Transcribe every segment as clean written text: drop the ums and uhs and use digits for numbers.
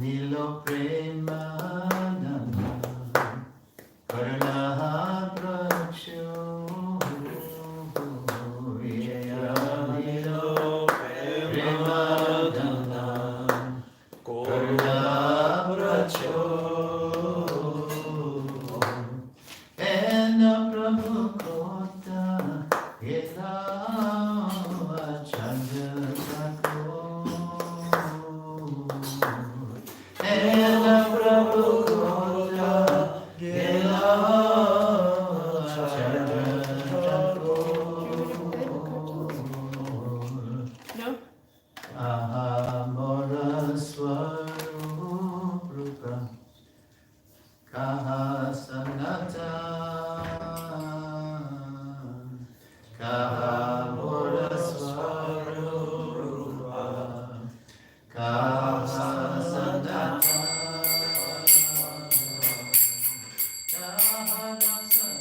Nilo Premananda Karnaha Prachu Nilo Premananda Karnaha Prachu Ena Prabhu Kota Ela Chandra Ela Prabhu Kota Ela Ahamora Swarupa Kaha Sanata Kaha Mora Swarupa Kaha Sanata Kaha Dasa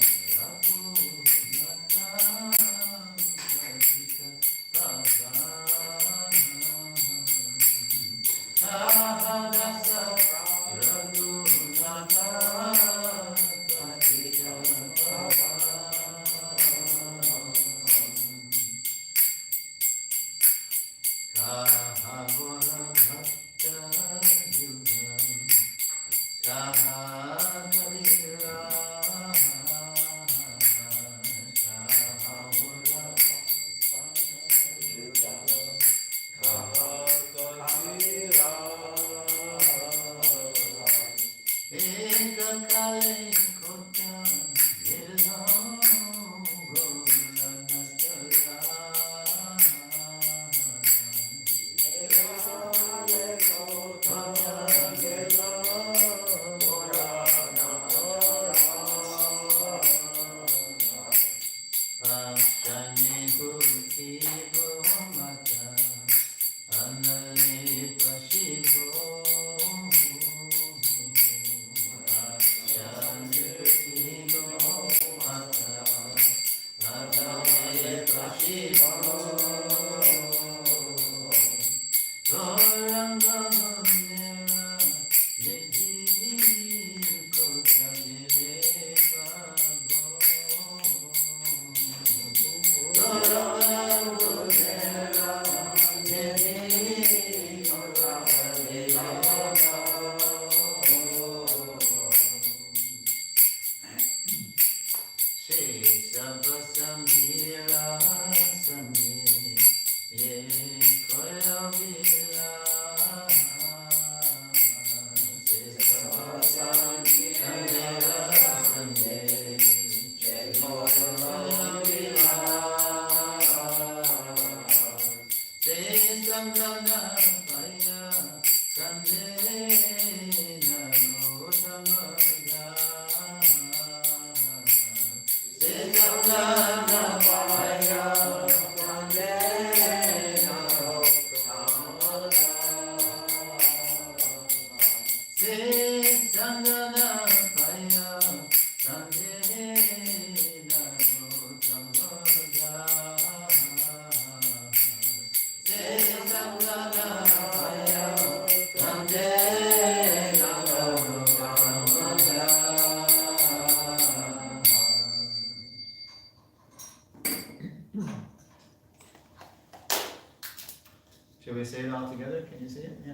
Shall we say it all together? Can you see it? Yeah.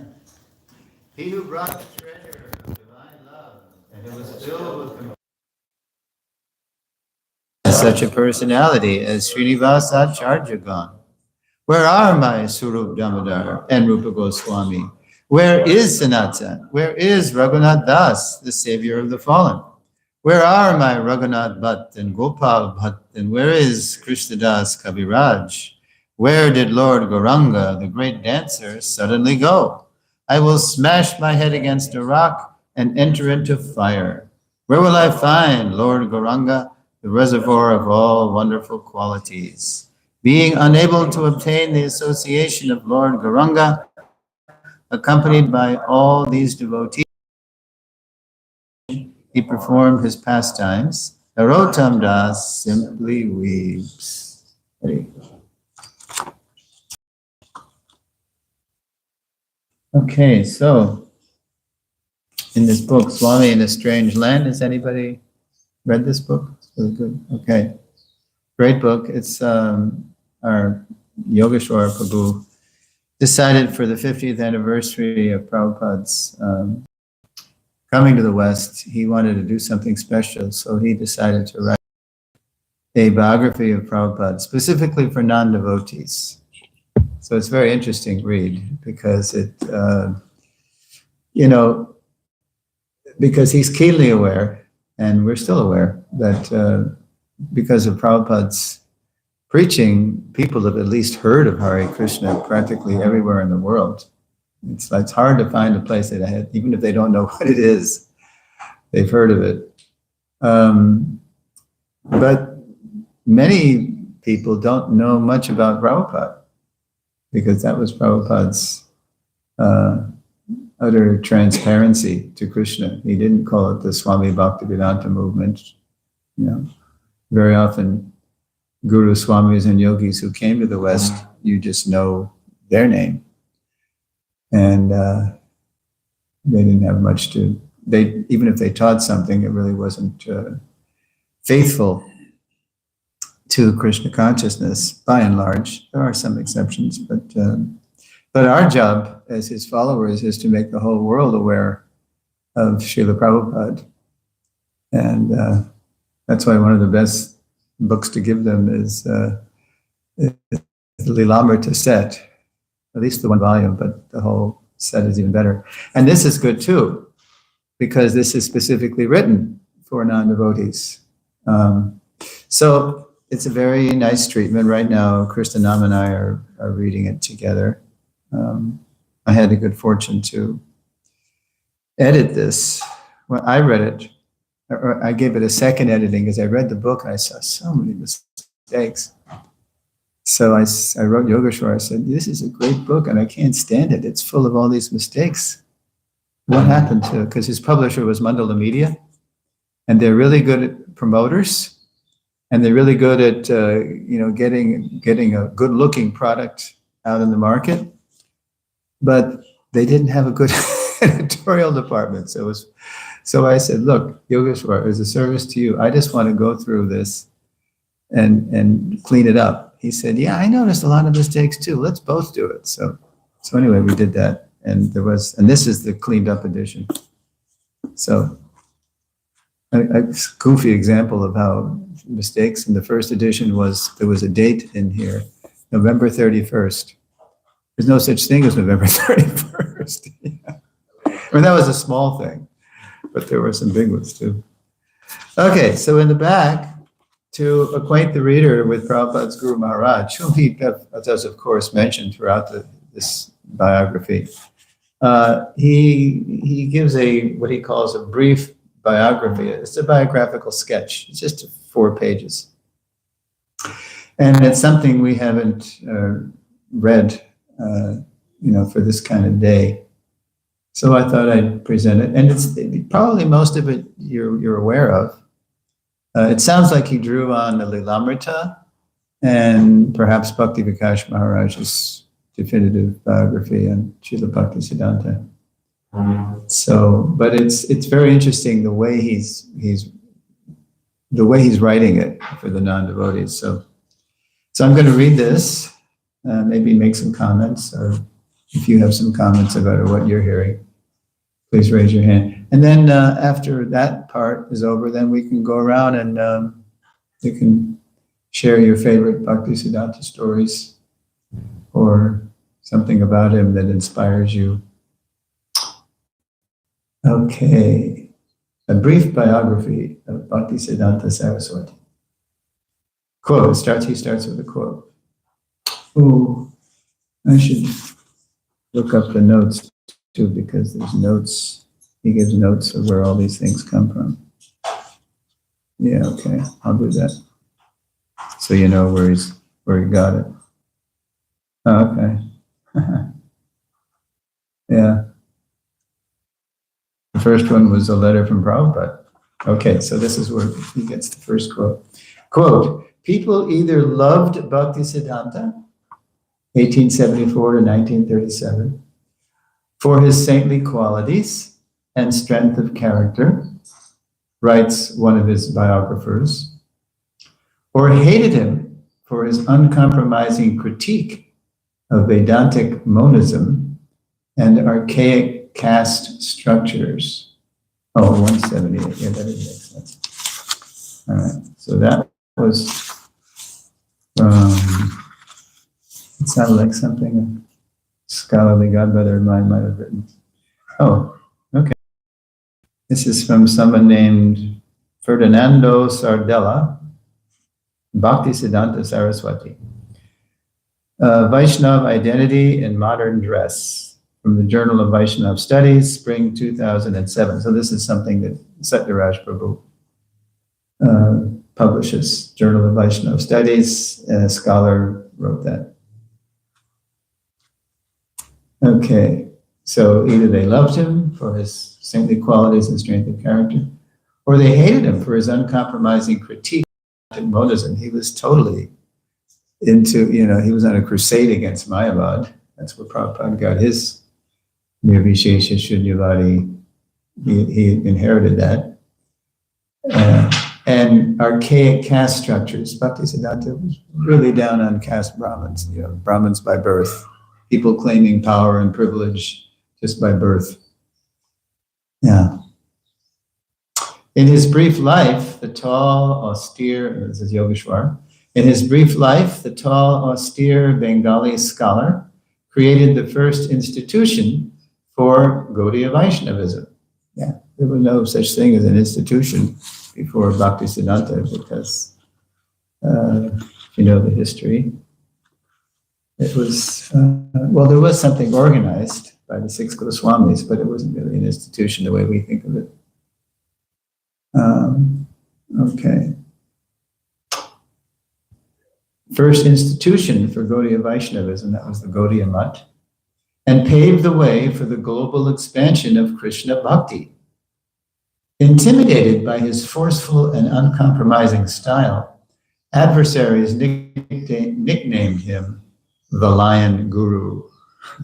He who brought the treasure of divine love and who was filled with compassion. Such a personality as Srinivasa Acharyagan. Where are my Surup Damodar and Rupa Goswami? Where is Sanatan? Where is Raghunath Das, the savior of the fallen? Where are my Raghunath Bhatt and Gopal Bhatt? And where is Krishnadas Kaviraj? Where did Lord Gauranga, the great dancer, suddenly go? I will smash my head against a rock and enter into fire. Where will I find Lord Gauranga, the reservoir of all wonderful qualities? Being unable to obtain the association of Lord Gauranga, accompanied by all these devotees, he performed his pastimes. Narottam Das simply weeps. Okay, so in this book, Swami in a Strange Land. Has anybody read this book? It's really good. Okay. Great book. It's our Yogeshwara Prabhu decided for the 50th anniversary of Prabhupada's coming to the West, he wanted to do something special, so he decided to write a biography of Prabhupada, specifically for non-devotees. So it's a very interesting read, because it, because he's keenly aware, and we're still aware, that because of Prabhupada's preaching, people have at least heard of Hare Krishna practically everywhere in the world. It's hard to find a place that had, even if they don't know what it is, they've heard of it. But many people don't know much about Prabhupada, because that was Prabhupada's utter transparency to Krishna. He didn't call it the Swami Bhakti Siddhanta movement. Very often, Guru Swamis and yogis who came to the West, you just know their name. And they didn't have much to, even if they taught something, it really wasn't faithful to Krishna consciousness, by and large. There are some exceptions, but our job as his followers is to make the whole world aware of Srila Prabhupada. And that's why one of the best books to give them is the Lilamrita set, at least the one volume, but the whole set is even better. And this is good too, because this is specifically written for non-devotees. So it's a very nice treatment. Right now, Krishnam and I are reading it together. I had the good fortune to edit this. When I read it, or I gave it a second editing, because I read the book and I saw so many mistakes. So I wrote Yogeshwar, I said, this is a great book and I can't stand it. It's full of all these mistakes. What happened to it? Because his publisher was Mandala Media, and they're really good at promoters, and they're really good at getting a good looking product out in the market, but they didn't have a good editorial department. So I said, look, Yogeshwar, as a service to you, I just want to go through this and clean it up. He said, yeah, I noticed a lot of mistakes too. Let's both do it. So anyway, we did that. And this is the cleaned up edition. So a goofy example of how mistakes in the first edition was, there was a date in here, November 31st. There's no such thing as November 31st. Yeah. I mean, that was a small thing, but there were some big ones too. Okay, so in the back, to acquaint the reader with Prabhupada's Guru Maharaj, whom he does, of course, mention throughout this biography, he gives what he calls a brief biography. It's a biographical sketch. It's just 4 pages. And it's something we haven't read, for this kind of day. So I thought I'd present it. And it's probably most of it you're aware of. It sounds like he drew on the Lilamrita and perhaps Bhakti Vikash Maharaj's definitive biography on Srila Bhakti Siddhanta. So, but it's very interesting the way he's writing it for the non-devotees. So I'm going to read this, maybe make some comments, or if you have some comments about what you're hearing, please raise your hand. And then after that part is over, then we can go around and you can share your favorite Bhakti Siddhanta stories or something about him that inspires you. Okay, a brief biography of Bhakti Siddhanta Saraswati. Quote, he starts with a quote. Oh, I should look up the notes too, because there's notes. He gives notes of where all these things come from. Yeah, okay, I'll do that. So you know where he got it. Oh, okay. Yeah. The first one was a letter from Prabhupada. Okay, so this is where he gets the first quote. Quote, people either loved Bhakti Siddhanta, 1874 to 1937, for his saintly qualities, and strength of character, writes one of his biographers, or hated him for his uncompromising critique of Vedantic monism and archaic caste structures. Oh, 178, yeah, that makes sense. All right, so that was, it sounded like something a scholarly godbrother of mine might have written. Oh, okay. This is from someone named Ferdinando Sardella, Bhakti Siddhanta Saraswati. Vaishnav Identity in Modern Dress, from the Journal of Vaishnav Studies, spring 2007. So this is something that Satyaraj Prabhu publishes, Journal of Vaishnav Studies, and a scholar wrote that. Okay, so either they loved him for his saintly qualities and strength of character, or they hated him for his uncompromising critique of monism. He was totally into, he was on a crusade against Mayavad. That's where Prabhupada got his Nirvishesha Shunyavadi. He inherited that. And archaic caste structures. Bhakti Siddhanta was really down on caste Brahmins, Brahmins by birth, people claiming power and privilege just by birth. Yeah. In his brief life, the tall, austere, this is Yogeshwar, in his brief life, the tall, austere Bengali scholar created the first institution for Gaudiya Vaishnavism. Yeah, there was no such thing as an institution before Bhakti Siddhanta, because the history. It was, there was something organized by the six Goswamis, but it wasn't really an institution the way we think of it. Okay. First institution for Gaudiya Vaishnavism, that was the Gaudiya Mutt, and paved the way for the global expansion of Krishna Bhakti. Intimidated by his forceful and uncompromising style, adversaries nicknamed him the Lion Guru,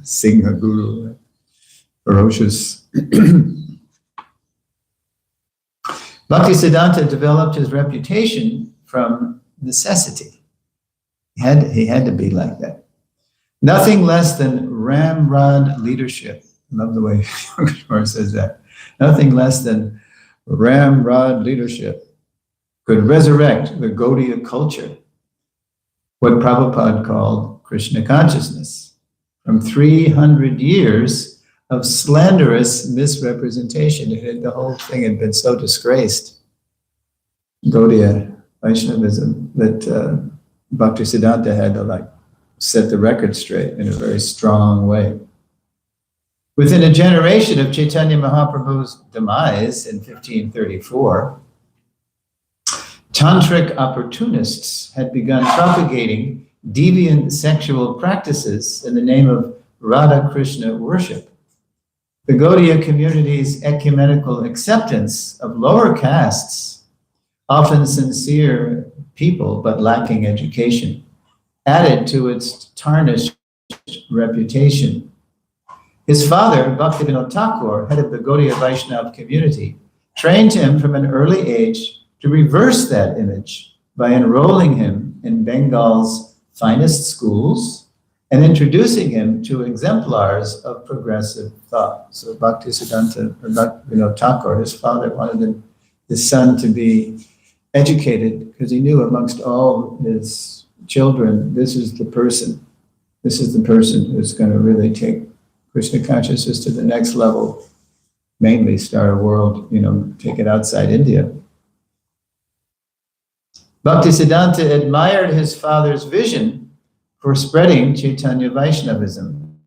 Singha Guru, ferocious. Bhakti Siddhanta developed his reputation from necessity. He had to be like that. Nothing less than ramrod leadership. I love the way Yogeshwar says that. Nothing less than ramrod leadership could resurrect the Gaudiya culture, what Prabhupada called Krishna consciousness, from 300 years of slanderous misrepresentation. The whole thing had been so disgraced, Gaudiya Vaishnavism, that Bhakti Siddhanta had to set the record straight in a very strong way. Within a generation of Chaitanya Mahaprabhu's demise in 1534, tantric opportunists had begun propagating deviant sexual practices in the name of Radha Krishna worship. The Gaudiya community's ecumenical acceptance of lower castes, often sincere people but lacking education, added to its tarnished reputation. His father, Bhaktivinoda Thakur, head of the Gaudiya Vaishnava community, trained him from an early age to reverse that image by enrolling him in Bengal's finest schools and introducing him to exemplars of progressive thought. So Bhakti Siddhanta, or Bhaktivinoda Thakur, his father, wanted his son to be educated because he knew amongst all his children, this is the person who's going to really take Krishna consciousness to the next level, mainly start a world, take it outside India. Bhakti Siddhanta admired his father's vision for spreading Chaitanya Vaishnavism,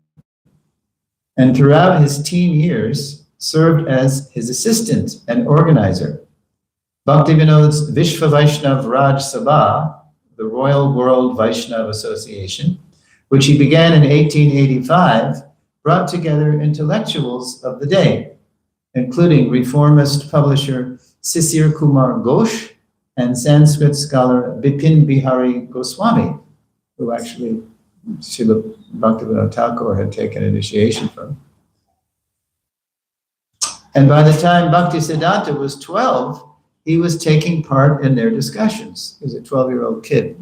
and throughout his teen years served as his assistant and organizer. Bhaktivinoda's Vishva Vaishnav Raj Sabha, the Royal World Vaishnava Association, which he began in 1885, brought together intellectuals of the day, including reformist publisher Sisir Kumar Ghosh and Sanskrit scholar Bipin Bihari Goswami, who actually Srila Bhaktivinoda Thakur had taken initiation from. And by the time Bhakti Siddhanta was 12, he was taking part in their discussions. He was a 12-year-old kid,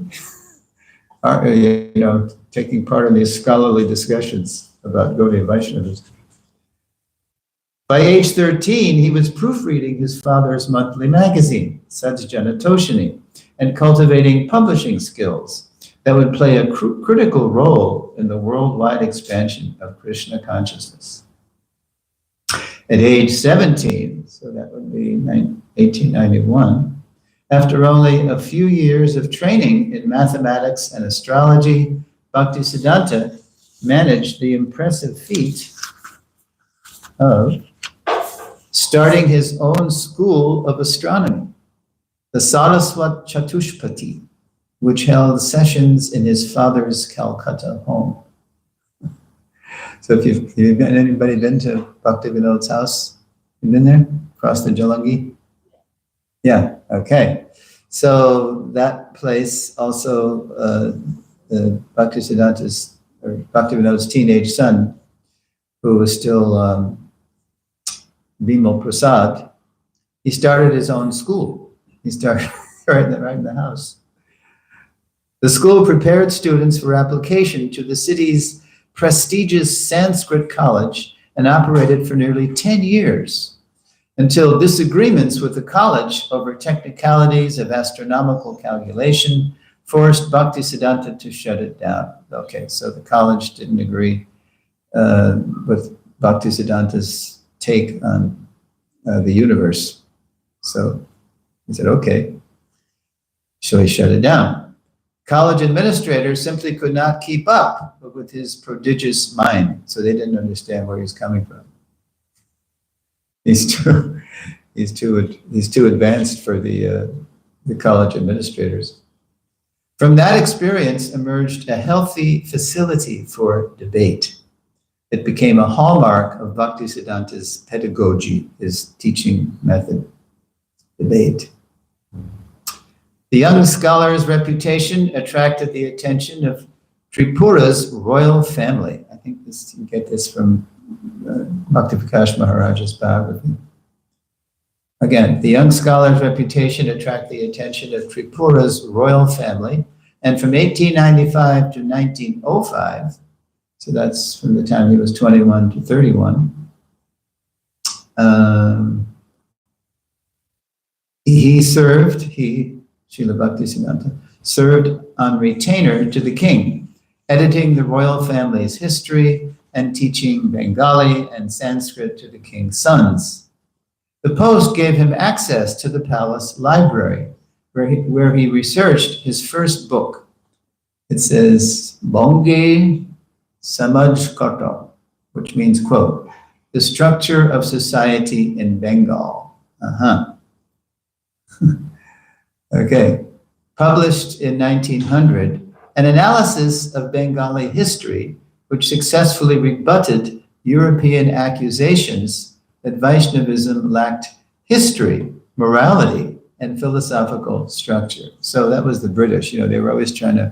taking part in these scholarly discussions about Gaudiya Vaishnavism. By age 13, he was proofreading his father's monthly magazine, Sajjana Toshini, and cultivating publishing skills that would play a critical role in the worldwide expansion of Krishna consciousness. At age 17, so that would be 1891, after only a few years of training in mathematics and astrology, Bhakti Siddhanta managed the impressive feat of starting his own school of astronomy, the Saraswati Chatushpati, which held sessions in his father's Calcutta home. So if you've anybody been to Bhakti Vinod's house? You been there? Across the Jalangi? Yeah, okay. So that place also, Bhakti Siddhanta's, or Bhakti Vinod's teenage son, who was still Bimal Prasad, he started his own school. He started right in the house. The school prepared students for application to the city's prestigious Sanskrit college and operated for nearly 10 years until disagreements with the college over technicalities of astronomical calculation forced Bhakti Siddhanta to shut it down. Okay, so the college didn't agree with Bhakti Siddhanta's take on the universe. So he said, okay. So he shut it down. College administrators simply could not keep up with his prodigious mind, so they didn't understand where he's coming from. He's too advanced for the college administrators. From that experience emerged a healthy facility for debate. It became a hallmark of Bhakti Siddhanta's pedagogy, his teaching method, debate. The young scholar's reputation attracted the attention of Tripura's royal family. I think you get this from Bhakti Prakash Maharaj's biography. Again, the young scholar's reputation attracted the attention of Tripura's royal family, and from 1895 to 1905, so that's from the time he was 21 to 31, Srila Bhakti Siddhanta, served on retainer to the king, editing the royal family's history and teaching Bengali and Sanskrit to the king's sons. The post gave him access to the palace library, where he researched his first book. It says, Bonge Samaj Koto, which means, quote, the structure of society in Bengal. Okay, published in 1900, an analysis of Bengali history, which successfully rebutted European accusations that Vaishnavism lacked history, morality, and philosophical structure. So that was the British, they were always trying to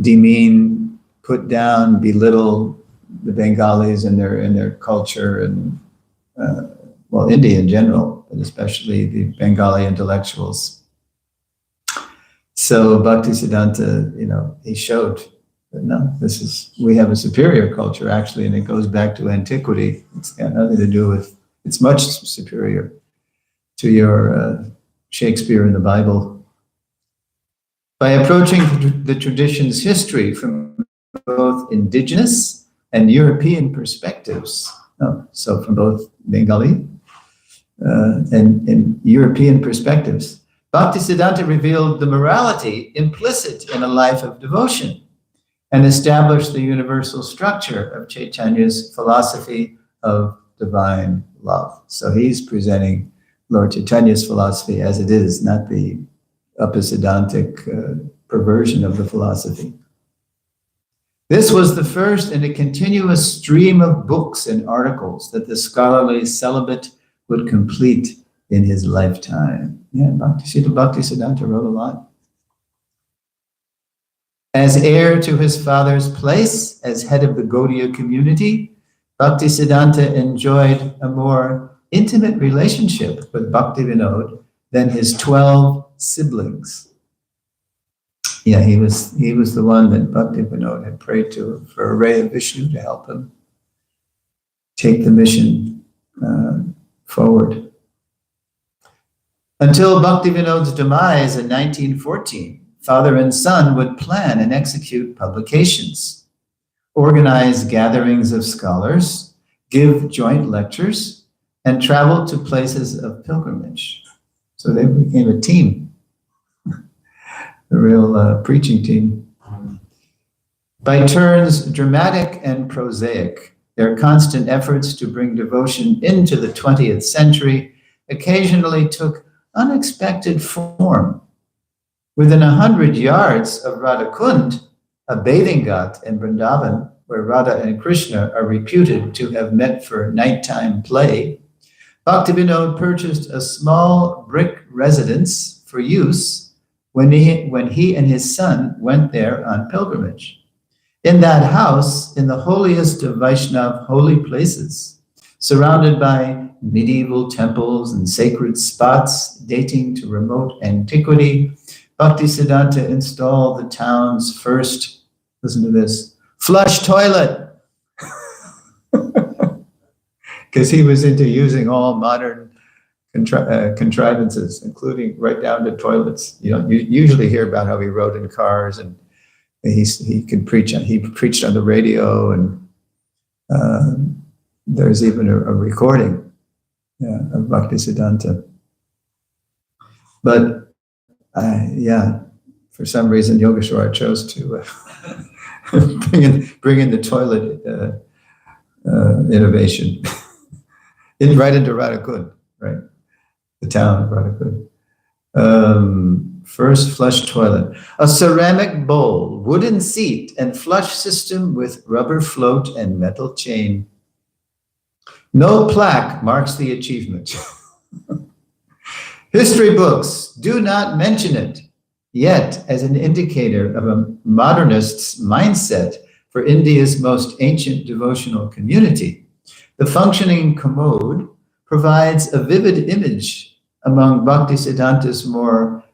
demean, put down, belittle the Bengalis and their culture and, India in general, but especially the Bengali intellectuals. So Bhakti Siddhanta, he showed that no, we have a superior culture actually, and it goes back to antiquity. It's got nothing to do with, it's much superior to your Shakespeare in the Bible. By approaching the tradition's history from both indigenous and European perspectives, so from both Bengali and European perspectives, Bhakti Siddhanta revealed the morality implicit in a life of devotion and established the universal structure of Chaitanya's philosophy of divine love. So he's presenting Lord Chaitanya's philosophy as it is, not the upasiddhantic perversion of the philosophy. This was the first in a continuous stream of books and articles that the scholarly celibate would complete in his lifetime. Yeah, Bhakti Siddhanta wrote a lot. As heir to his father's place as head of the Gaudiya community, Bhakti Siddhanta enjoyed a more intimate relationship with Bhaktivinoda than his 12 siblings. Yeah, he was the one that Bhaktivinoda had prayed to for a ray of Vishnu to help him take the mission forward. Until Bhaktivinoda's demise in 1914, father and son would plan and execute publications, organize gatherings of scholars, give joint lectures, and travel to places of pilgrimage. So they became a team, a real preaching team. By turns dramatic and prosaic, their constant efforts to bring devotion into the 20th century occasionally took unexpected form. Within 100 yards of Radhakund, a bathing ghat in Vrindavan, where Radha and Krishna are reputed to have met for nighttime play, Bhaktivinoda purchased a small brick residence for use when he and his son went there on pilgrimage. In that house, in the holiest of Vaishnav holy places, surrounded by medieval temples and sacred spots dating to remote antiquity, Bhakti Siddhanta installed the town's first, listen to this, flush toilet. Because he was into using all modern contrivances, including right down to toilets. You know, you usually hear about how he rode in cars and he could preach. He preached on the radio, and there's even a recording of Bhakti Siddhanta. But for some reason, Yogeshwar chose to bring in the toilet innovation right into Radhakund, right? The town of Radhakund. First flush toilet. A ceramic bowl, wooden seat, and flush system with rubber float and metal chain. No plaque marks the achievement. History books do not mention it, yet as an indicator of a modernist's mindset for India's most ancient devotional community, the functioning commode provides a vivid image among Bhakti Siddhanta's more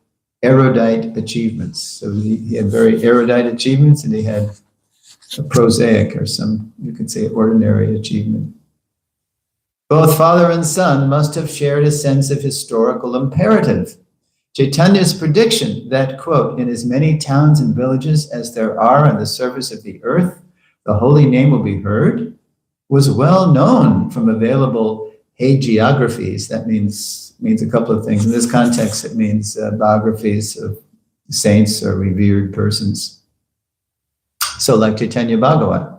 erudite achievements. So he had very erudite achievements, and he had a prosaic, or some, you could say, ordinary achievement. Both father and son must have shared a sense of historical imperative. Chaitanya's prediction that, quote, in as many towns and villages as there are on the surface of the earth, the holy name will be heard, was well known from available hagiographies. That means a couple of things. In this context, it means biographies of saints or revered persons. So like Chaitanya Bhagavat,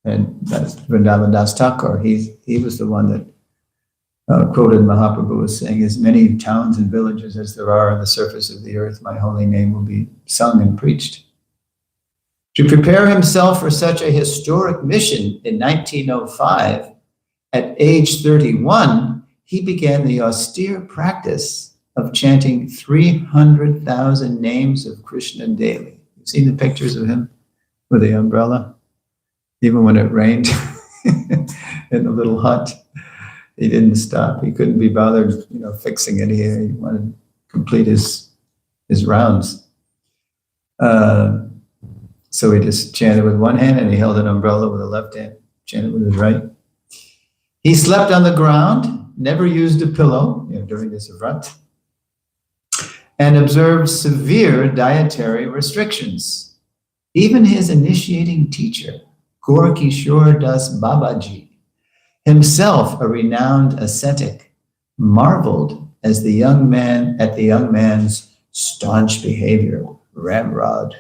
and that's Vrindavan Das Thakur, he was the one that quoted Mahaprabhu as saying, as many towns and villages as there are on the surface of the earth, my holy name will be sung and preached. To prepare himself for such a historic mission in 1905, at age 31, he began the austere practice of chanting 300,000 names of Krishna daily. You've seen the pictures of him with the umbrella? Even when it rained in the little hut, he didn't stop. He couldn't be bothered, fixing it. He wanted to complete his rounds. So he just chanted with one hand, and he held an umbrella with the left hand, chanted with his right. He slept on the ground, never used a pillow during this vrat, and observed severe dietary restrictions. Even his initiating teacher, Gaur Kishore Das Babaji, himself a renowned ascetic, marveled at the young man's staunch behavior, ramrod.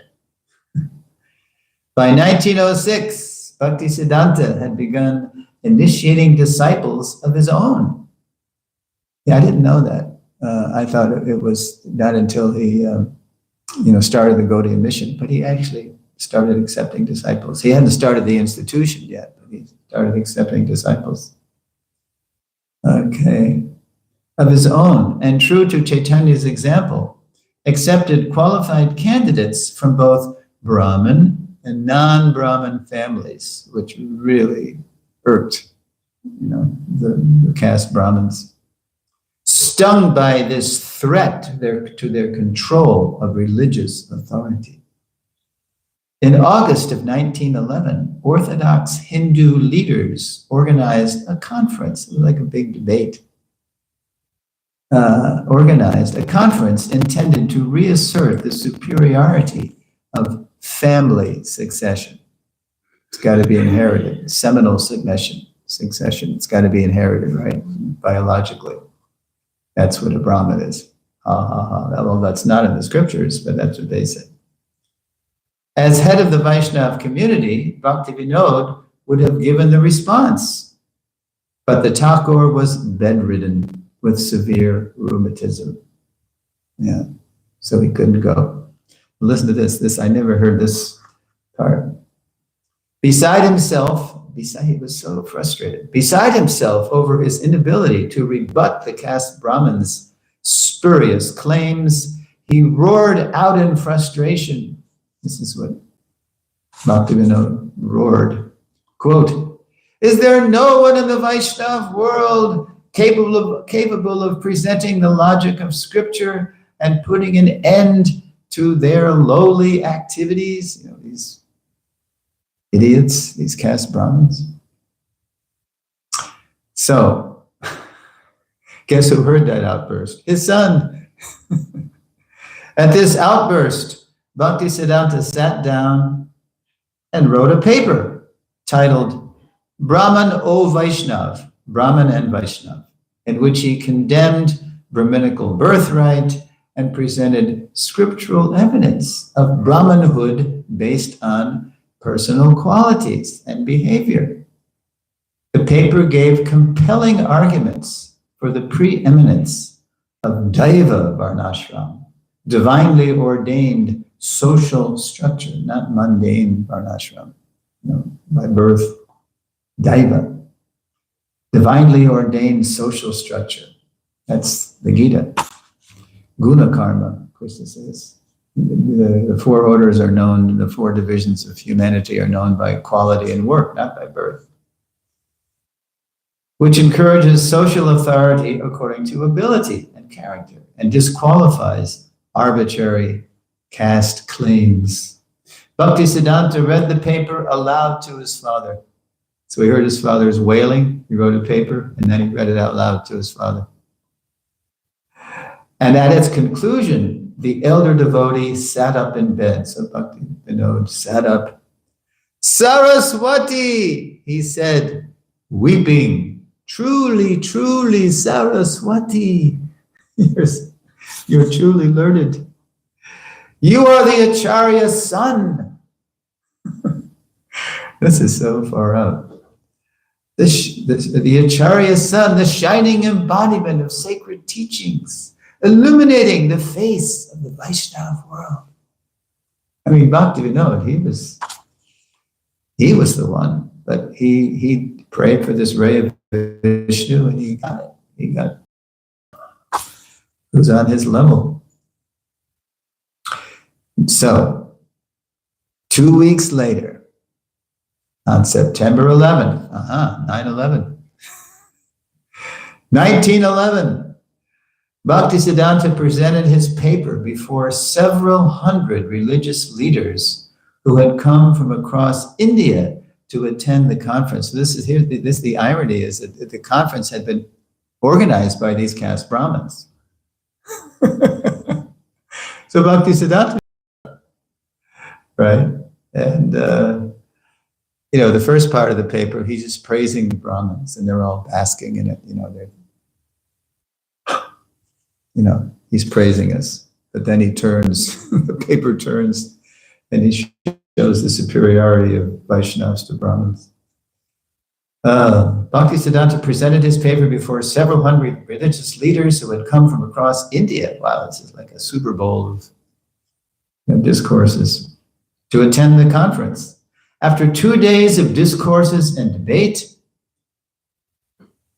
By 1906, Bhakti Siddhanta had begun initiating disciples of his own. Yeah, I didn't know that. I thought it was not until he, started the Gaudiya mission, but he actually started accepting disciples. He hadn't started the institution yet, but he started accepting disciples. Okay. Of his own, and true to Chaitanya's example, accepted qualified candidates from both Brahmin and non-Brahmin families, which really irked the caste Brahmins, stung by this threat to their control of religious authority. In August of 1911, Orthodox Hindu leaders organized a conference, like a big debate, organized a conference intended to reassert the superiority of family succession. It's got to be inherited. Seminal succession. It's got to be inherited, right? Biologically. That's what a Brahmin is. Well, that's not in the scriptures, but that's what they say. As head of the Vaishnav community, Bhaktivinoda would have given the response. But the Thakur was bedridden with severe rheumatism. Yeah, so he couldn't go. Listen to this. I never heard this part. Beside himself, he was so frustrated. Beside himself over his inability to rebut the caste Brahmins' spurious claims, he roared out in frustration. This is what Bhaktivinoda roared. Quote, "Is there no one in the Vaishnav world capable of presenting the logic of scripture and putting an end to their lowly activities?" These idiots, these caste Brahmins. So, guess who heard that outburst? His son. At this outburst, Bhakti Siddhanta sat down and wrote a paper titled Brahman O Vaishnav, Brahman and Vaishnav, in which he condemned Brahminical birthright and presented scriptural evidence of Brahmanhood based on personal qualities and behavior. The paper gave compelling arguments for the preeminence of Daiva Varnashram, divinely ordained social structure, not mundane Varnashram, by birth, Daiva, divinely ordained social structure. That's the Gita. Guna karma, Krishna says. The four orders are known, the four divisions of humanity are known by quality and work, not by birth, which encourages social authority according to ability and character and disqualifies arbitrary caste claims. Bhakti Siddhanta read the paper aloud to his father. So he heard his father's wailing, he wrote a paper, and then he read it out loud to his father. And at its conclusion, the elder devotee sat up in bed. So Bhakti Vinod sat up. "Saraswati," he said, weeping, "truly, truly, Saraswati, you're truly learned. You are the Acharya's son." This is so far out. The Acharya's son, the shining embodiment of sacred teachings, illuminating the face of the Vaishnav world. I mean, Bhaktivinoda, he was the one, but he prayed for this ray of Vishnu and he got it. It was on his level. So, 2 weeks later, on September 11th, 9/11, 1911, Bhakti Siddhanta presented his paper before several hundred religious leaders who had come from across India to attend the conference. The irony is that the conference had been organized by these caste Brahmins. So Bhakti Siddhanta, right? And, the first part of the paper, he's just praising the Brahmins and they're all basking in it, he's praising us, but then he turns, the paper turns, and he shows the superiority of Vaishnavas to Brahmins. Bhakti Siddhanta presented his paper before several hundred religious leaders who had come from across India. Wow, this is like a Super Bowl of discourses to attend the conference. After 2 days of discourses and debate,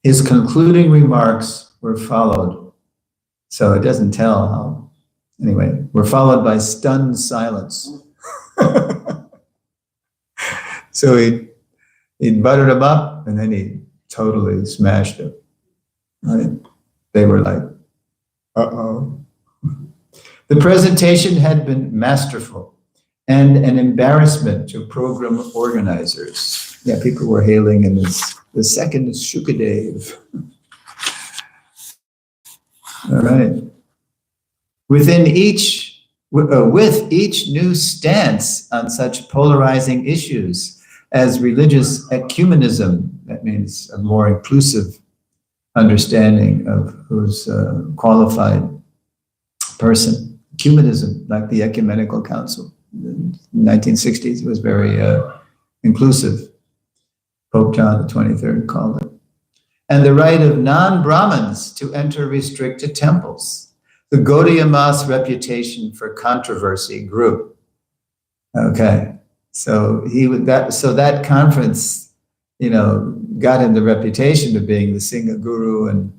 his concluding remarks were followed. So it doesn't tell how. Anyway, were followed by stunned silence. So he buttered them up and then he totally smashed it. Right? They were like, uh-oh. The presentation had been masterful and an embarrassment to program organizers. Yeah, people were hailing him as the second Shukadev. All right. With each new stance on such polarizing issues as religious ecumenism, that means a more inclusive understanding of who's a qualified person. Ecumenism, like the Ecumenical Council. In the 1960s, it was very inclusive. Pope John the 23rd called it. And the right of non-Brahmins to enter restricted temples. The Gaudiya Math's reputation for controversy grew. Okay, so that conference, got him the reputation of being the Singha guru and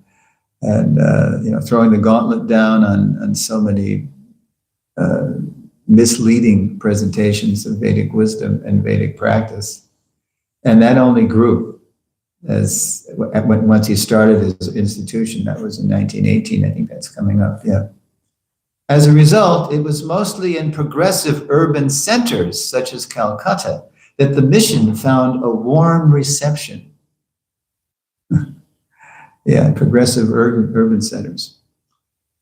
throwing the gauntlet down on so many misleading presentations of Vedic wisdom and Vedic practice. And that only grew once he started his institution. That was in 1918. I think that's coming up, yeah. As a result, it was mostly in progressive urban centers, such as Calcutta, that the mission found a warm reception. Yeah, progressive urban centers.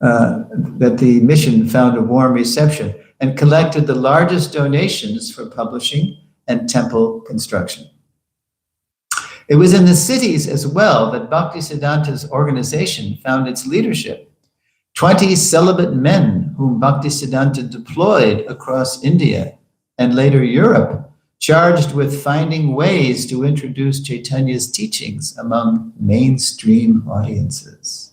That the mission found a warm reception and collected the largest donations for publishing and temple construction. It was in the cities as well that Bhakti Siddhanta's organization found its leadership. 20 celibate men whom Bhakti Siddhanta deployed across India and later Europe, charged with finding ways to introduce Chaitanya's teachings among mainstream audiences.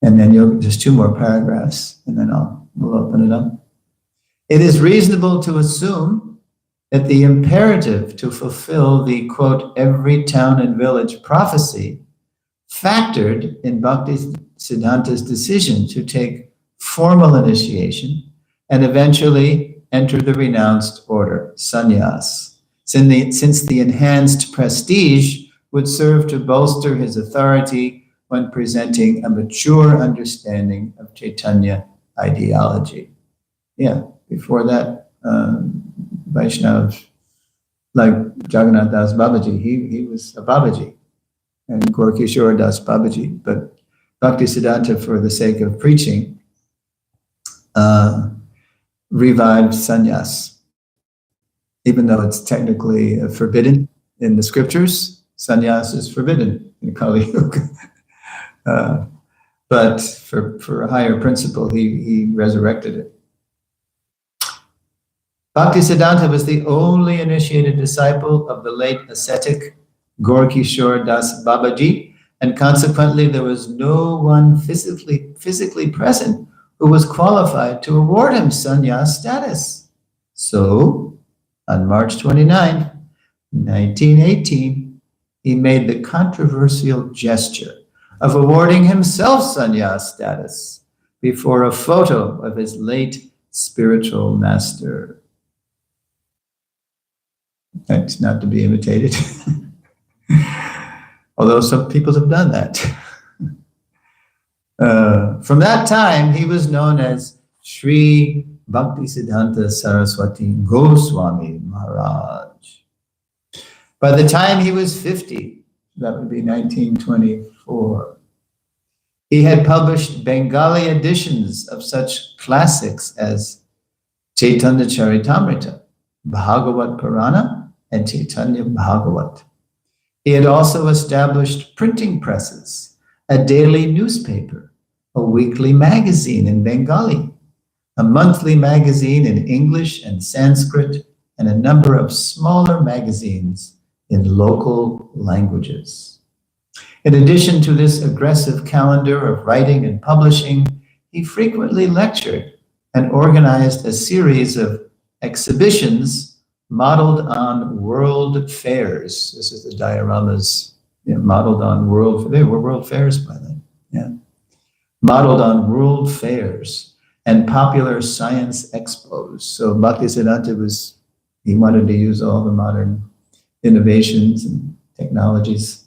And then just two more paragraphs, and then we'll open it up. It is reasonable to assume that the imperative to fulfill the, quote, every town and village prophecy factored in Bhakti Siddhanta's decision to take formal initiation and eventually enter the renounced order, sannyas, since the enhanced prestige would serve to bolster his authority when presenting a mature understanding of Chaitanya ideology. Yeah, before that, Vaishnavas like Jagannath Das Babaji, he was a Babaji, and Gaura Das Babaji, but Bhakti Siddhanta, for the sake of preaching, revived sannyas. Even though it's technically forbidden in the scriptures, sannyas is forbidden in Kali Yuga. But for a higher principle, he resurrected it. Bhakti Siddhanta was the only initiated disciple of the late ascetic Gaura Das Babaji, and consequently there was no one physically present who was qualified to award him sannyas status. So, on March 29, 1918, he made the controversial gesture of awarding himself sannyas status before a photo of his late spiritual master. That's not to be imitated. Although some people have done that. From that time, he was known as Sri Bhakti Siddhanta Saraswati Goswami Maharaj. By the time he was 50, that would be 1924, he had published Bengali editions of such classics as Chaitanya Charitamrita, Bhagavat Purana, and Chaitanya Bhagavat. He had also established printing presses, a daily newspaper, a weekly magazine in Bengali, a monthly magazine in English and Sanskrit, and a number of smaller magazines in local languages. In addition to this aggressive calendar of writing and publishing, he frequently lectured and organized a series of exhibitions modeled on world fairs. This is the dioramas, modeled on they were world fairs by then, yeah. Modeled on world fairs and popular science expos. So Bhakti Siddhanta he wanted to use all the modern innovations and technologies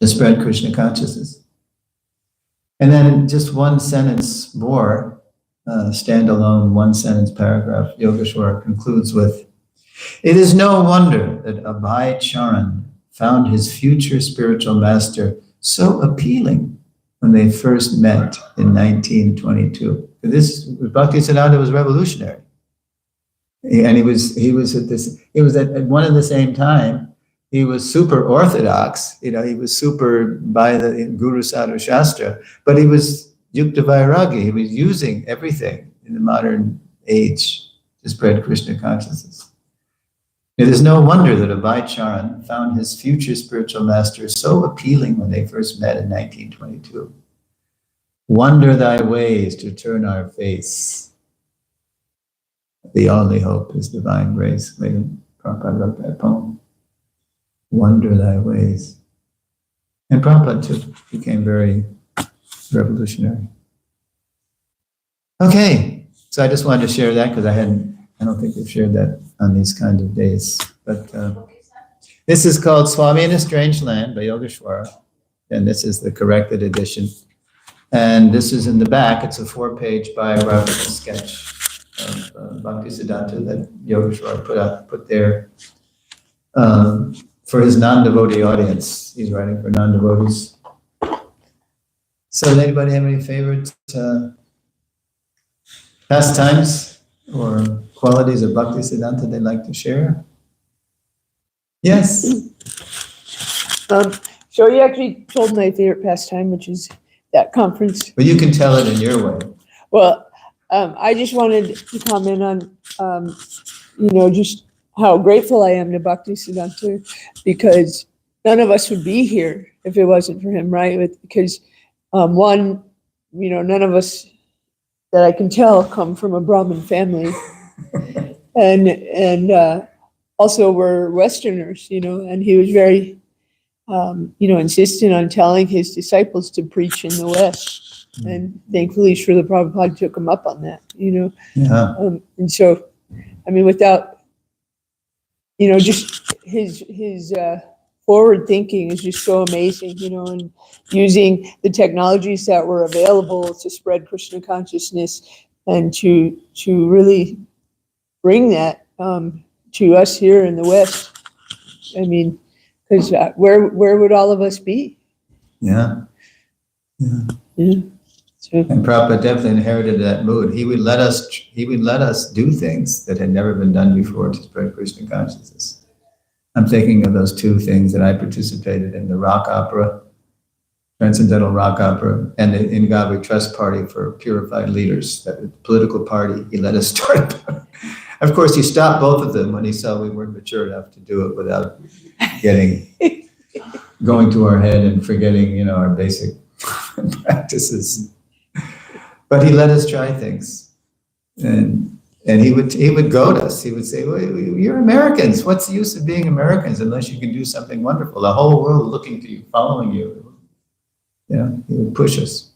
to spread Krishna consciousness. And then just one sentence more, standalone one sentence paragraph, Yogeshwar concludes with, "It is no wonder that Abhay Charan found his future spiritual master so appealing when they first met in 1922. This Bhakti Siddhanta was revolutionary. And he was at one and the same time, he was super orthodox, he was super by the Guru Sadhu Shastra, but he was Yukta Vairagi, he was using everything in the modern age to spread Krishna consciousness. It is no wonder that Abhay Charan found his future spiritual master so appealing when they first met in 1922. Wonder thy ways to turn our face. The only hope is divine grace." Later, Prabhupada wrote that poem. Wonder thy ways. And Prabhupada too became very revolutionary. Okay, so I just wanted to share that because I don't think we've shared that on these kinds of days. But this is called Swami in a Strange Land by Yogeshwara. And this is the corrected edition. And this is in the back. It's a 4-page biographical sketch of Bhakti Siddhanta that Yogeshwara put there for his non-devotee audience. He's writing for non-devotees. So does anybody have any favorite pastimes or qualities of Bhakti Siddhanta they'd like to share? Yes? So you actually told my favorite pastime, which is that conference. But you can tell it in your way. Well, I just wanted to comment on, just how grateful I am to Bhakti Siddhanta, because none of us would be here if it wasn't for him, right? Because none of us that I can tell come from a Brahmin family, and also we're Westerners, and he was very, insistent on telling his disciples to preach in the West. And thankfully, Srila Prabhupada took him up on that, Yeah. And so, without, just his forward thinking is just so amazing, and using the technologies that were available to spread Krishna consciousness and to really bring that to us here in the West. Because where would all of us be? Yeah. So, And Prabhupada definitely inherited that mood. He would let us do things that had never been done before to spread Krishna consciousness. I'm thinking of those two things that I participated in: the rock opera, transcendental rock opera, and the Ingavi Trust Party for Purified Leaders, that political party. He let us start. Of course, he stopped both of them when he saw we weren't mature enough to do it without going to our head and forgetting, our basic practices. But he let us try things, and he would goad us. He would say, "Well, you're Americans. What's the use of being Americans unless you can do something wonderful? The whole world looking to you, following you." He would push us.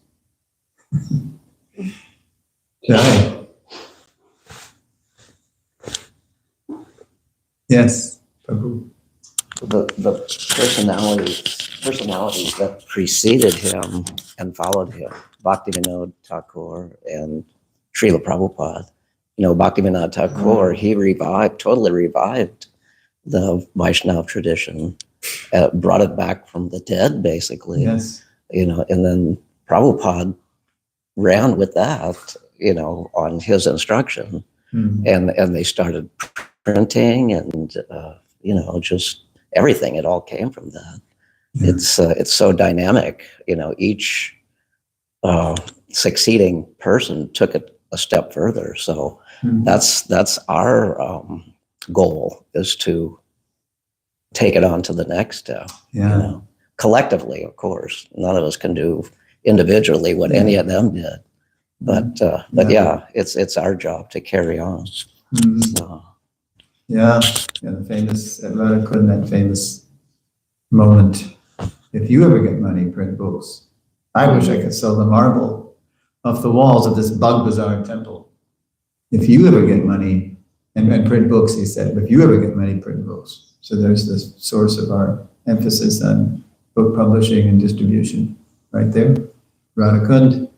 Right. Yes, Prabhu. The personalities that preceded him and followed him, Bhaktivinoda Thakur and Srila Prabhupada. Bhaktivinoda Thakur, he totally revived the Vaishnava tradition, brought it back from the dead, basically. Yes. And then Prabhupada ran with that, on his instruction, and they started printing and just everything. It all came from that. Yeah. It's so dynamic. Each succeeding person took it a step further. So that's our goal, is to take it on to the next step. Yeah. Collectively, of course, none of us can do individually what any of them did. But it's our job to carry on. So. Yeah, the famous Radhakund, that famous moment. If you ever get money, print books. I wish I could sell the marble off the walls of this Bug Bazaar temple. If you ever get money, and print books, he said, if you ever get money, print books. So there's this source of our emphasis on book publishing and distribution, right there, Radhakund,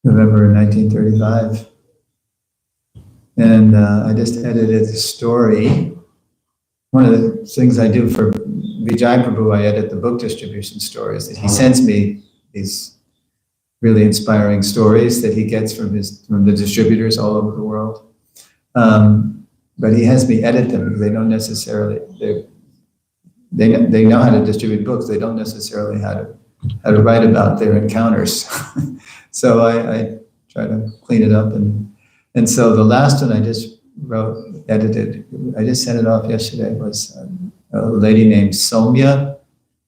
November 1935. And I just edited a story. One of the things I do for Vijay Prabhu, I edit the book distribution stories that he sends me, these really inspiring stories that he gets from the distributors all over the world. But he has me edit them because they don't necessarily, they know how to distribute books. They don't necessarily how to write about their encounters. So I try to clean it up. And so the last one I just edited, I just sent it off yesterday, was a lady named Soumya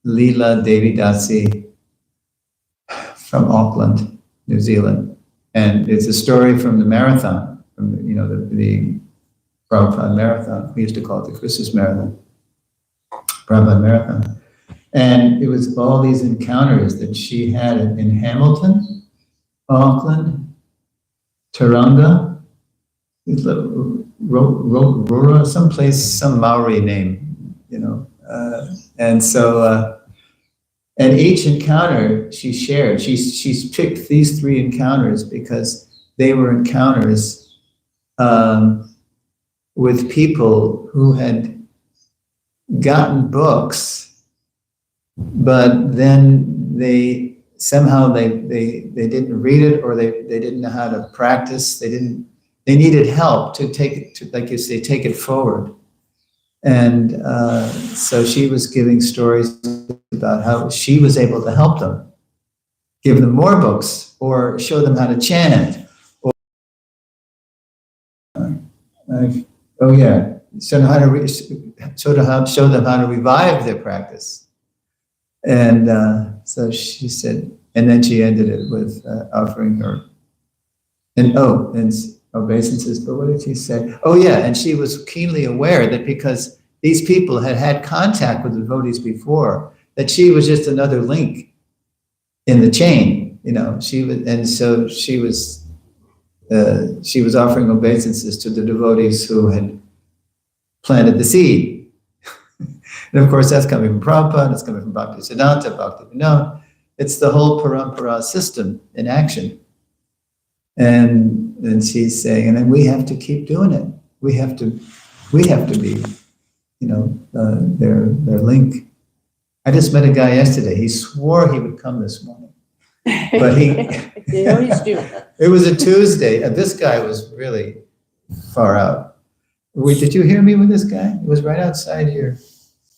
Leela Devidasi from Auckland, New Zealand. And it's a story from the marathon, from the Prabhupada Marathon. We used to call it the Christmas Marathon, Prabhupada Marathon. And it was all these encounters that she had in Hamilton, Auckland, Tauranga, Rora, someplace, some Maori name, and so, and each encounter she shared, she's picked these 3 encounters because they were encounters with people who had gotten books, but then they didn't read it, or they didn't know how to practice. They needed help to take it, like you say, take it forward. And so she was giving stories about how she was able to help them, give them more books, or show them how to chant. Or, show them how to revive their practice. And so she said, and then she ended it with offering her, and obeisances, but what did she say? Oh yeah, and she was keenly aware that because these people had contact with the devotees before, that she was just another link in the chain, she was, and so she was offering obeisances to the devotees who had planted the seed. And of course, that's coming from Prabhupada, it's coming from Bhakti Siddhanta, Bhakti Vinod. It's the whole parampara system in action. And she's saying, and then we have to keep doing it. We have to be, their link. I just met a guy yesterday. He swore he would come this morning, but They always do. It was a Tuesday. This guy was really far out. Wait, did you hear me with this guy? It was right outside here.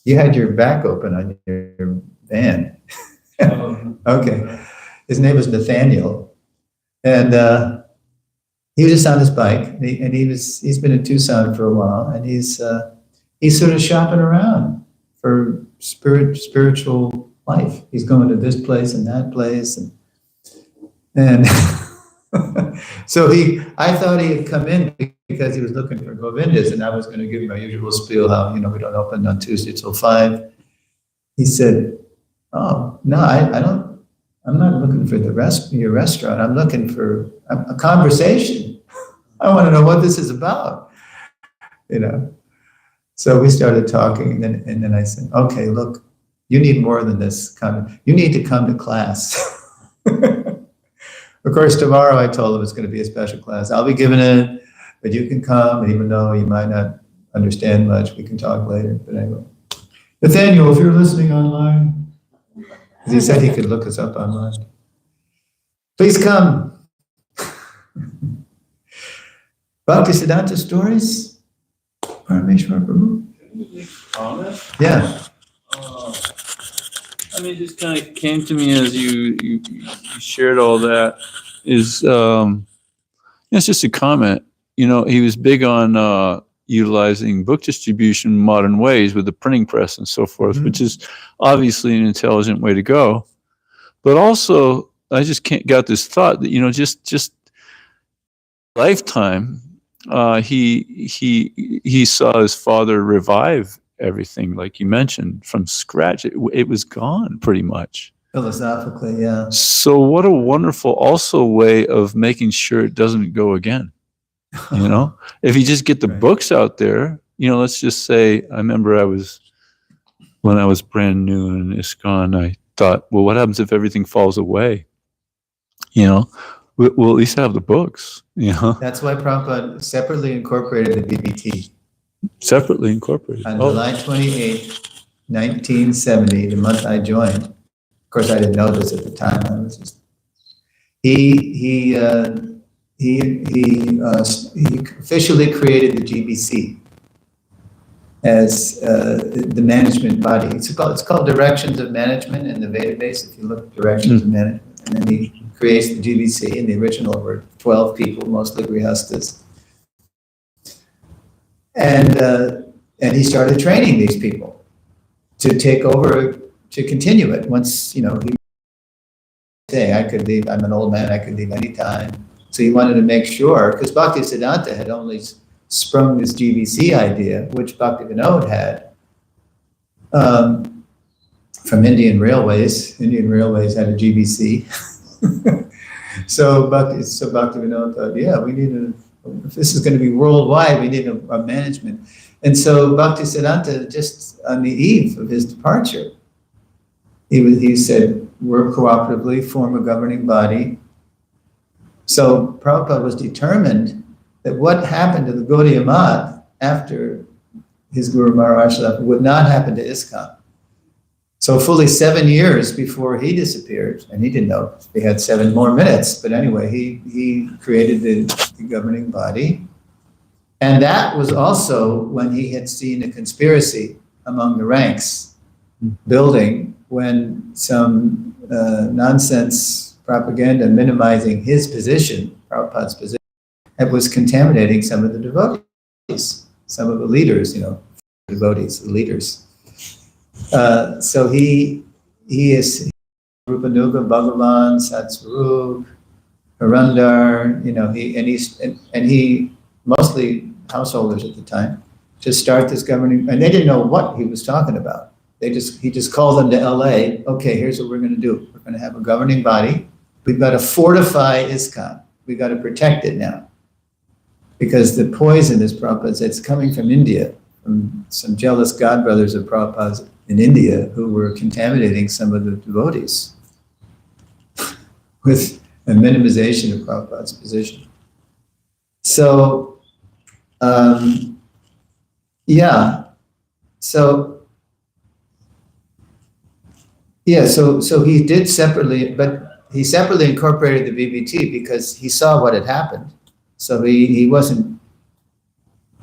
You had your back open on your van. Okay. His name was Nathaniel. And he was just on his bike, and he's been in Tucson for a while, and he's sort of shopping around for spiritual life. He's going to this place and that place, and so I thought he had come in because he was looking for Govindas, and I was going to give him my usual spiel how we don't open on Tuesday till 5. He said, "Oh no, I don't. I'm not looking for your restaurant. I'm looking for a conversation. I want to know what this is about." So we started talking, and then I said, "Okay, look, you need more than this. You need to come to class." Of course, tomorrow I told him it's going to be a special class. I'll be giving it, but you can come, and even though you might not understand much, we can talk later. But anyway, Nathaniel, if you're listening online. He said he could look us up online. Please come. Bhakti Siddhanta stories? Parameshwar Prabhu? Comment? Yeah. It just kind of came to me as you shared all that. It's just a comment. He was big on utilizing book distribution modern ways with the printing press and so forth, which is obviously an intelligent way to go. But also, I just got this thought that, just lifetime, he saw his father revive everything, like you mentioned, from scratch. It was gone pretty much. Philosophically, yeah. So what a wonderful also way of making sure it doesn't go again. If you just get the books out there, let's just say, I remember I was when I was brand new in ISKCON, I thought, well, what happens if everything falls away? You know, we'll at least have the books, you know, That's why Prabhupada separately incorporated the BBT. separately incorporated. On Oh, July 28th, 1970, the month I joined. Of course, I didn't know this at the time. I was just, he officially created the GBC as the management body. It's called Directions of Management in the database. If you look at Directions of Management, and then he creates the GBC. And the original were 12 people, mostly grihastas. And he started training these people to take over, to continue it. Once, he say, I could leave, I'm an old man, I could leave anytime. So he wanted to make sure, because Bhakti Siddhanta had only sprung this GBC idea, which Bhakti Vinod had, from Indian Railways. Indian Railways had a GBC. So Bhakti Vinod thought, yeah, we need if this is going to be worldwide, we need a management. And so Bhakti Siddhanta, just on the eve of his departure, he said, work cooperatively, form a governing body. So Prabhupada was determined that what happened to the Gaudiya Math after his Guru Maharaj left would not happen to ISKCON. So fully 7 years before he disappeared, and he didn't know he had 7 more minutes, but anyway, he created the governing body. And that was also when he had seen a conspiracy among the ranks building, when some nonsense propaganda minimizing his position, Prabhupada's position, it was contaminating some of the devotees, some of the leaders, devotees, the leaders. So he is Rupanuga, Bhagavan, Satsvarup, Harandar, he mostly householders at the time, to start this governing, and they didn't know what he was talking about. He just called them to LA. Okay, here's what we're going to do. We're going to have a governing body. We've got to fortify ISKCON. We've got to protect it now. Because the poison, as Prabhupada said, it's coming from India, from some jealous godbrothers of Prabhupada's in India who were contaminating some of the devotees with a minimization of Prabhupada's position. So, So he did separately, but he separately incorporated the BBT because he saw what had happened. So he wasn't,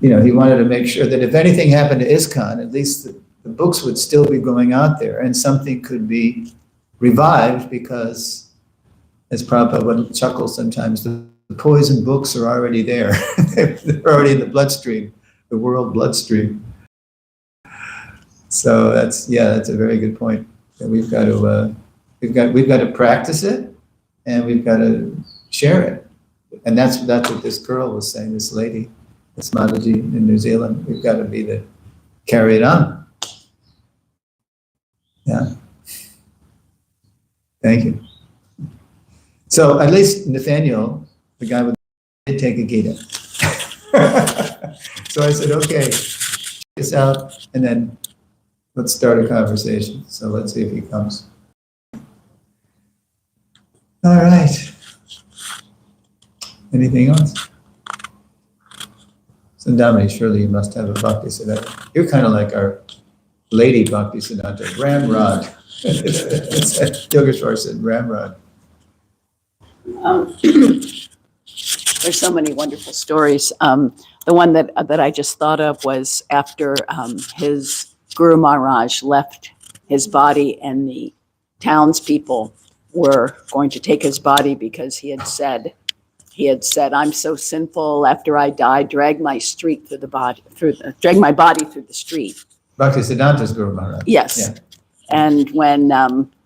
he wanted to make sure that if anything happened to ISKCON, at least the books would still be going out there and something could be revived, because, as Prabhupada would chuckle sometimes, the poison books are already there. They're already in the bloodstream, the world bloodstream. So that's a very good point. That we've got to practice it, and we've got to share it. And that's what this girl was saying, this lady, this Mataji in New Zealand. We've got to carry it on. Yeah. Thank you. So at least Nathaniel, the guy did take a Gita. So I said, okay, check this out, and then let's start a conversation. So let's see if he comes. All right. Anything else? Sandami, surely you must have a Bhakti Siddhanta. You're kind of like our lady Bhakti Siddhanta, Ramrod. Yogeshwar said Ramrod. There's so many wonderful stories. The one that I just thought of was after his Guru Maharaj left his body, and the townspeople were going to take his body because he had said, I'm so sinful. After I die, drag my body through the street. Bhakti Siddhanta's Guru Maharaj. Yes. Yeah. And when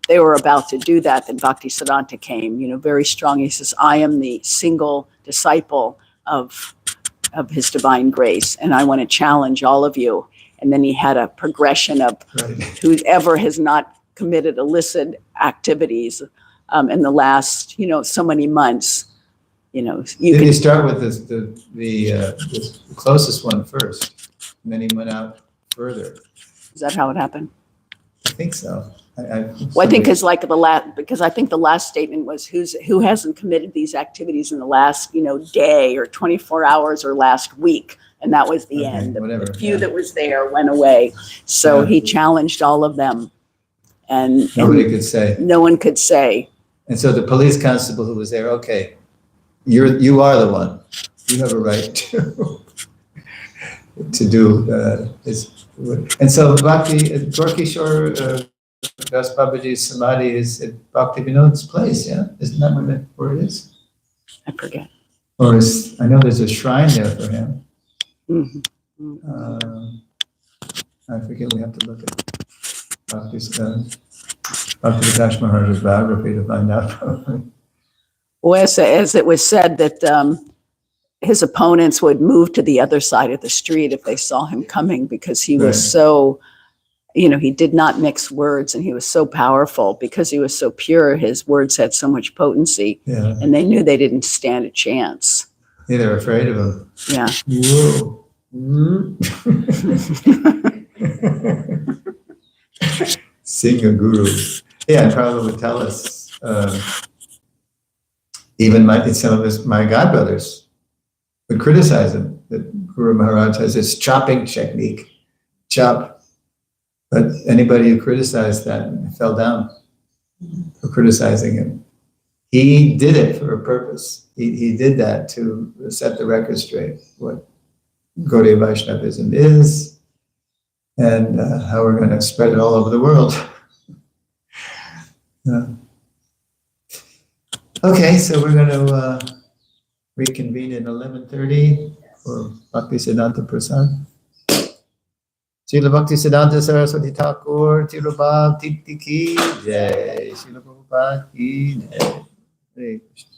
they were about to do that, then Bhakti Siddhanta came, very strong. He says, I am the single disciple of His Divine Grace, and I want to challenge all of you. And then he had a progression of whoever has not committed illicit activities in the last, so many months. Did he start with the closest one first, and then he went out further? Is that how it happened? think so. Well, I think because like because I think the last statement was who hasn't committed these activities in the last, day or 24 hours or last week. And that was the Okay, end. whatever, The few yeah. that was there went away. So Yeah. he challenged all of them, and Nobody could say. no one could say. And so the police constable who was there, okay, you are the one. You have a right to do this. And so Gorky Shore, Das Babaji's Samadhi is at Bhakti Vinod's place, yeah? Isn't that where it is? I forget. Or I know there's a shrine there for him. Mhm. I forget, we have to look at Bhakti Vikas Maharaj's biography to find out. Well, as it was said that his opponents would move to the other side of the street if they saw him coming, because he was Right. so, he did not mix words, and he was so powerful because he was so pure. His words had so much potency, Yeah, and they knew they didn't stand a chance. they're afraid of him. Yeah. Whoa. Sing a guru. Yeah, and Prabhupada would tell us, even some of my godbrothers would criticize him, that Guru Maharaj has this chopping technique, chop. But anybody who criticized that fell down for criticizing him. He did it for a purpose. He did that to set the record straight, what Gaudiya Vaishnavism is, and how we're going to spread it all over the world. Okay, so we're going to reconvene at 11:30 for Bhakti Siddhanta Prasad. Srila Bhakti Siddhanta Saraswati Thakur, Tirubhav Titi Ki Jai, Srila Prabhupada Ki Jai. Hare Krishna.